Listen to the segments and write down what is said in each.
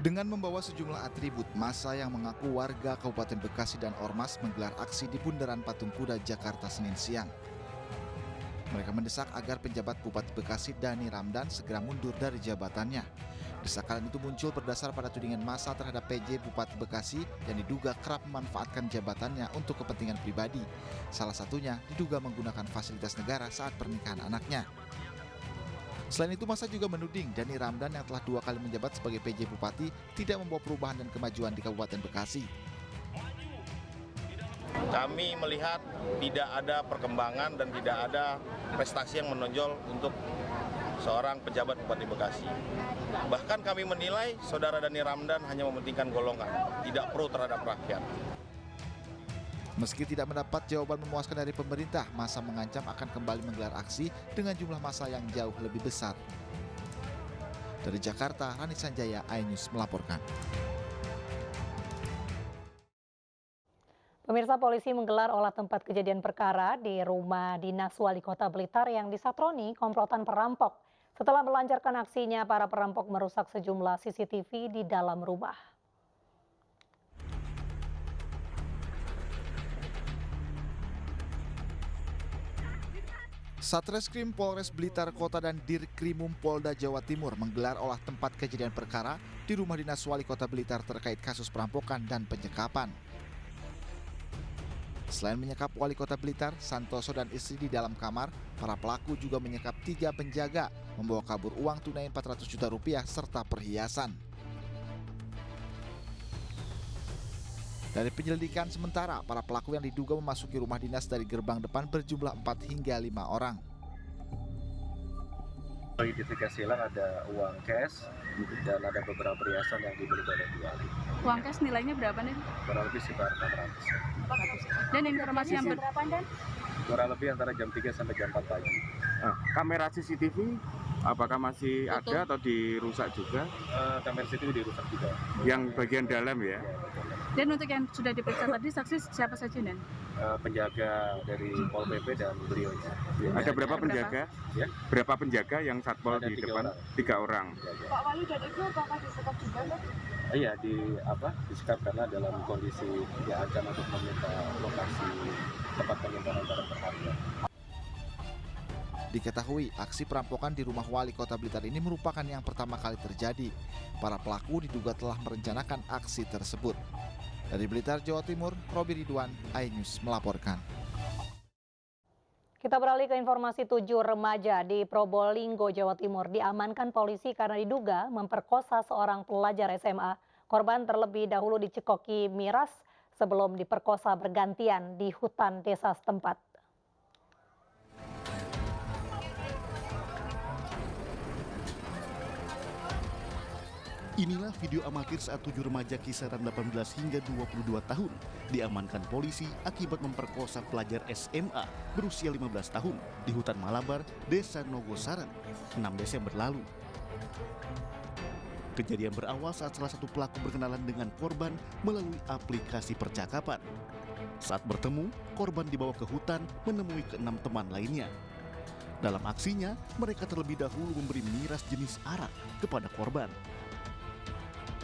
Dengan membawa sejumlah atribut, massa yang mengaku warga Kabupaten Bekasi dan Ormas menggelar aksi di Bundaran Patung Kuda, Jakarta, Senin siang. Mereka mendesak agar penjabat Bupati Bekasi Dhani Ramdan segera mundur dari jabatannya. Desakan itu muncul berdasar pada tudingan massa terhadap PJ Bupati Bekasi yang diduga kerap memanfaatkan jabatannya untuk kepentingan pribadi. Salah satunya diduga menggunakan fasilitas negara saat pernikahan anaknya. Selain itu, massa juga menuding Dhani Ramdan yang telah 2 kali menjabat sebagai PJ Bupati tidak membawa perubahan dan kemajuan di Kabupaten Bekasi. Kami melihat tidak ada perkembangan dan tidak ada prestasi yang menonjol untuk seorang pejabat Bupati Bekasi. Bahkan kami menilai saudara Dhani Ramdan hanya mementingkan golongan, tidak pro terhadap rakyat. Meski tidak mendapat jawaban memuaskan dari pemerintah, massa mengancam akan kembali menggelar aksi dengan jumlah massa yang jauh lebih besar. Dari Jakarta, Rani Sanjaya, iNews melaporkan. Pemirsa, polisi menggelar olah tempat kejadian perkara di rumah dinas Wali Kota Blitar yang disatroni komplotan perampok. Setelah melancarkan aksinya, para perampok merusak sejumlah CCTV di dalam rumah. Satreskrim Polres Blitar Kota dan Dirkrimum Polda Jawa Timur menggelar olah tempat kejadian perkara di rumah dinas Wali Kota Blitar terkait kasus perampokan dan penyekapan. Selain menyekap Wali Kota Blitar, Santoso dan istri di dalam kamar, para pelaku juga menyekap 3 penjaga, membawa kabur uang tunai 400 juta rupiah serta perhiasan. Dari penyelidikan sementara, para pelaku yang diduga memasuki rumah dinas dari gerbang depan berjumlah 4 hingga 5 orang. Identifikasi hilang ada uang cash dan ada beberapa perhiasan yang dibeli oleh Wali. Uang cash nilainya berapa nih? Kurang lebih sekitar 400. Dan informasi yang berapa dan? Kurang lebih antara jam 3 sampai jam 4 pagi. Kamera CCTV apakah masih ada atau dirusak juga? Kamera CCTV dirusak juga. Yang bagian dalam ya? Dan untuk yang sudah diperiksa tadi, saksi siapa saja, Dan? Penjaga dari Pol PP dan beliau. Ada berapa penjaga? Ya? Berapa penjaga yang satpol Ada di 3 depan? orang. 3 orang. Pak Wali dan Ibu apakah disekap juga, Dan? Iya, disekap karena dalam kondisi diancam untuk meminta lokasi tempat penyimpanan barang berharga. Diketahui aksi perampokan di rumah Wali Kota Blitar ini merupakan yang pertama kali terjadi. Para pelaku diduga telah merencanakan aksi tersebut. Dari Blitar, Jawa Timur, Robi Ridwan, iNews melaporkan. Kita beralih ke informasi 7 remaja di Probolinggo, Jawa Timur diamankan polisi karena diduga memperkosa seorang pelajar SMA. Korban terlebih dahulu dicekoki miras sebelum diperkosa bergantian di hutan desa setempat. Inilah video amatir saat 7 remaja kisaran 18 hingga 22 tahun diamankan polisi akibat memperkosa pelajar SMA berusia 15 tahun di hutan Malabar, Desa Nogosaren, 6 Desember lalu. Kejadian berawal saat salah satu pelaku berkenalan dengan korban melalui aplikasi percakapan. Saat bertemu, korban dibawa ke hutan menemui ke-6 teman lainnya. Dalam aksinya, mereka terlebih dahulu memberi miras jenis arak kepada korban.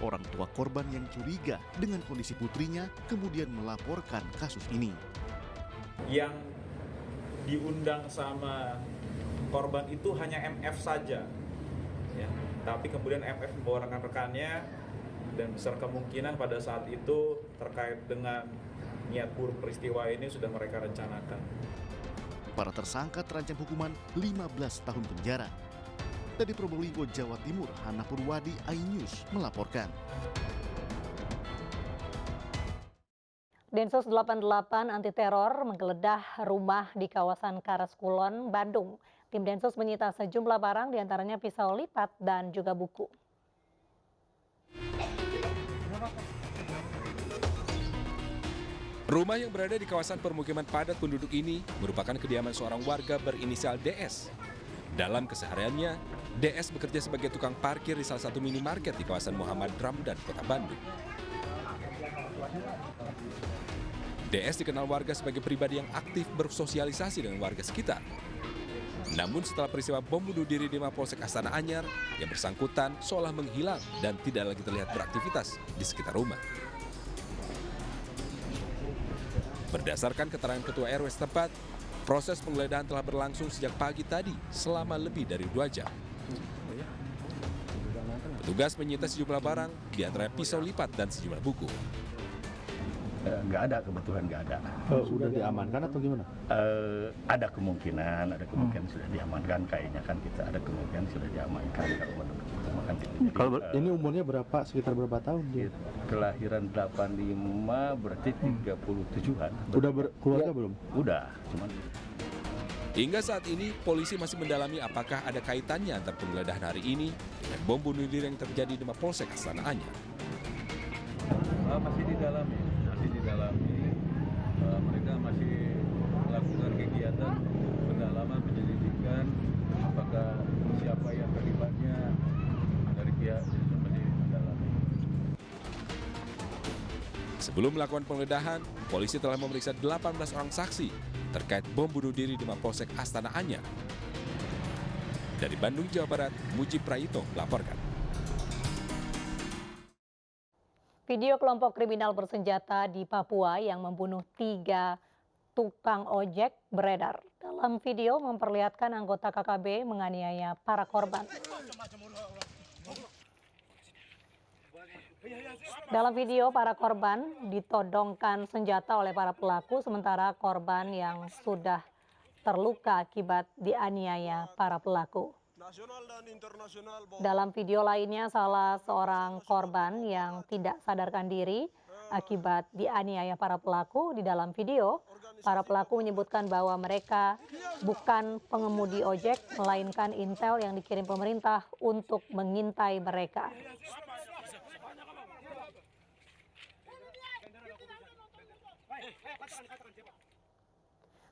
Orang tua korban yang curiga dengan kondisi putrinya kemudian melaporkan kasus ini. Yang diundang sama korban itu hanya MF saja, ya. Tapi kemudian MF membawa rekan-rekannya dan besar kemungkinan pada saat itu terkait dengan niat buruk peristiwa ini sudah mereka rencanakan. Para tersangka terancam hukuman 15 tahun penjara. Dari Probolinggo, Jawa Timur, Hana Purwadi, iNews melaporkan. Densus 88 anti teror menggeledah rumah di kawasan Karas Kulon, Bandung. Tim Densus menyita sejumlah barang diantaranya pisau lipat dan juga buku. Rumah yang berada di kawasan permukiman padat penduduk ini merupakan kediaman seorang warga berinisial DS. Dalam kesehariannya, DS bekerja sebagai tukang parkir di salah satu minimarket di kawasan Muhammad Ramdan, Kota Bandung. DS dikenal warga sebagai pribadi yang aktif bersosialisasi dengan warga sekitar. Namun setelah peristiwa bom bunuh diri di Mapolsek Astana Anyar, yang bersangkutan seolah menghilang dan tidak lagi terlihat beraktivitas di sekitar rumah. Berdasarkan keterangan Ketua RW setempat, proses penggeledahan telah berlangsung sejak pagi tadi selama lebih dari 2 jam. Petugas menyita sejumlah barang, di antaranya pisau lipat dan sejumlah buku. Nggak ada, kebetulan nggak ada. Sudah diamankan atau gimana? Ada kemungkinan sudah diamankan, kayaknya kan kita ada kemungkinan sudah diamankan kalau menurut kita. Jadi, Kalau ini umurnya berapa, sekitar berapa tahun dia? Kelahiran 85 berarti 37-an. Udah berkeluarga belum? Udah, cuman Hingga saat ini, polisi masih mendalami apakah ada kaitannya antara penggeledahan hari ini dengan bom bunuh diri yang terjadi di Mapolsek Astana Anyar. Masih didalami. Mereka masih melakukan kegiatan pendalaman, penyelidikan apakah siapa yang terlibatnya dari pihak itu masih mendalami. Sebelum melakukan penggeledahan, polisi telah memeriksa 18 orang saksi terkait bom bunuh diri di Mapolsek Astana Anyar. Dari Bandung, Jawa Barat, Muji Prayito melaporkan. Video kelompok kriminal bersenjata di Papua yang membunuh 3 tukang ojek beredar. Dalam video memperlihatkan anggota KKB menganiaya para korban. Dalam video, para korban ditodongkan senjata oleh para pelaku, sementara korban yang sudah terluka akibat dianiaya para pelaku. Dalam video lainnya, salah seorang korban yang tidak sadarkan diri akibat dianiaya para pelaku. Di dalam video, para pelaku menyebutkan bahwa mereka bukan pengemudi ojek, melainkan intel yang dikirim pemerintah untuk mengintai mereka.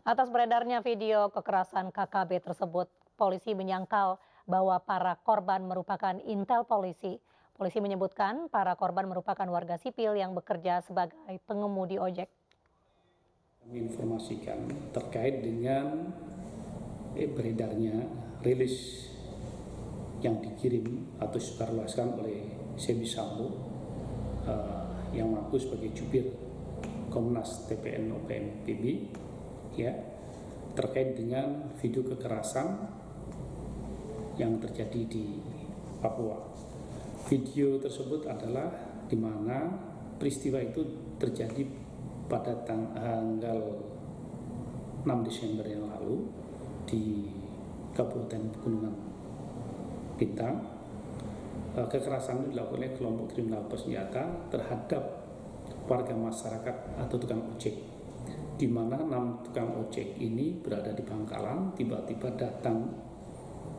Atas beredarnya video kekerasan KKB tersebut, polisi menyangkal bahwa para korban merupakan intel polisi. Polisi menyebutkan para korban merupakan warga sipil yang bekerja sebagai pengemudi ojek. Menginformasikan terkait dengan beredarnya rilis yang dikirim atau disebarluaskan oleh Sebi Sambo yang mengaku sebagai jubir Komnas TPN OPM PB, ya, terkait dengan video kekerasan yang terjadi di Papua. Video tersebut adalah di mana peristiwa itu terjadi pada tanggal 6 Desember yang lalu di Kabupaten Pegunungan Bintang. Kekerasan itu dilakukan oleh kelompok kriminal bersenjata terhadap warga masyarakat atau tukang ojek, di mana 6 tukang ojek ini berada di pangkalan. Tiba-tiba datang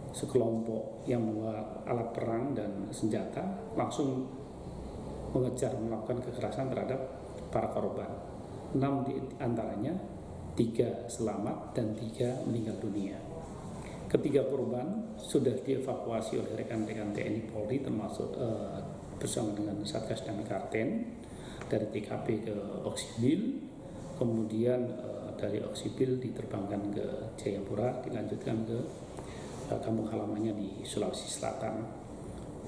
sekelompok yang membawa alat perang dan senjata, langsung mengejar, melakukan kekerasan terhadap para korban. 6 di antaranya, 3 selamat dan 3 meninggal dunia. Ketiga korban sudah dievakuasi oleh rekan-rekan TNI Polri, termasuk bersama dengan Satgas Damai Karten, dari TKP ke Oksibil, kemudian dari Oksibil diterbangkan ke Jayapura, dilanjutkan ke kampung halamannya di Sulawesi Selatan.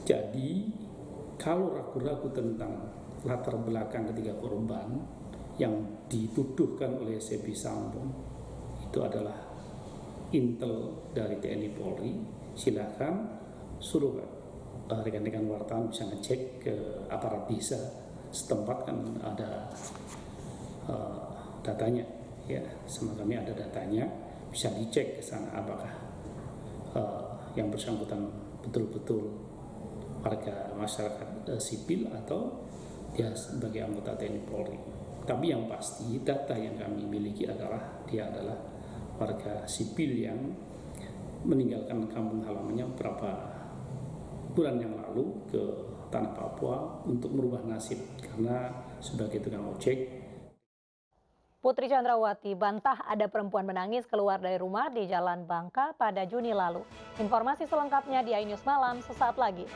Jadi kalau ragu-ragu tentang latar belakang ketiga korban yang dituduhkan oleh Sebi Sambo itu adalah intel dari TNI Polri, silakan suruh rekan-rekan wartawan bisa ngecek ke aparat desa setempat, kan ada datanya, ya, sama kami ada datanya, bisa dicek ke sana apakah yang bersangkutan betul-betul warga masyarakat sipil atau dia sebagai anggota TNI Polri. Tapi yang pasti data yang kami miliki adalah dia adalah warga sipil yang meninggalkan kampung halamannya beberapa bulan yang lalu ke tanah Papua untuk merubah nasib karena sebagai tukang ojek. Putri Chandrawati bantah ada perempuan menangis keluar dari rumah di Jalan Bangka pada Juni lalu. Informasi selengkapnya di iNews Malam sesaat lagi.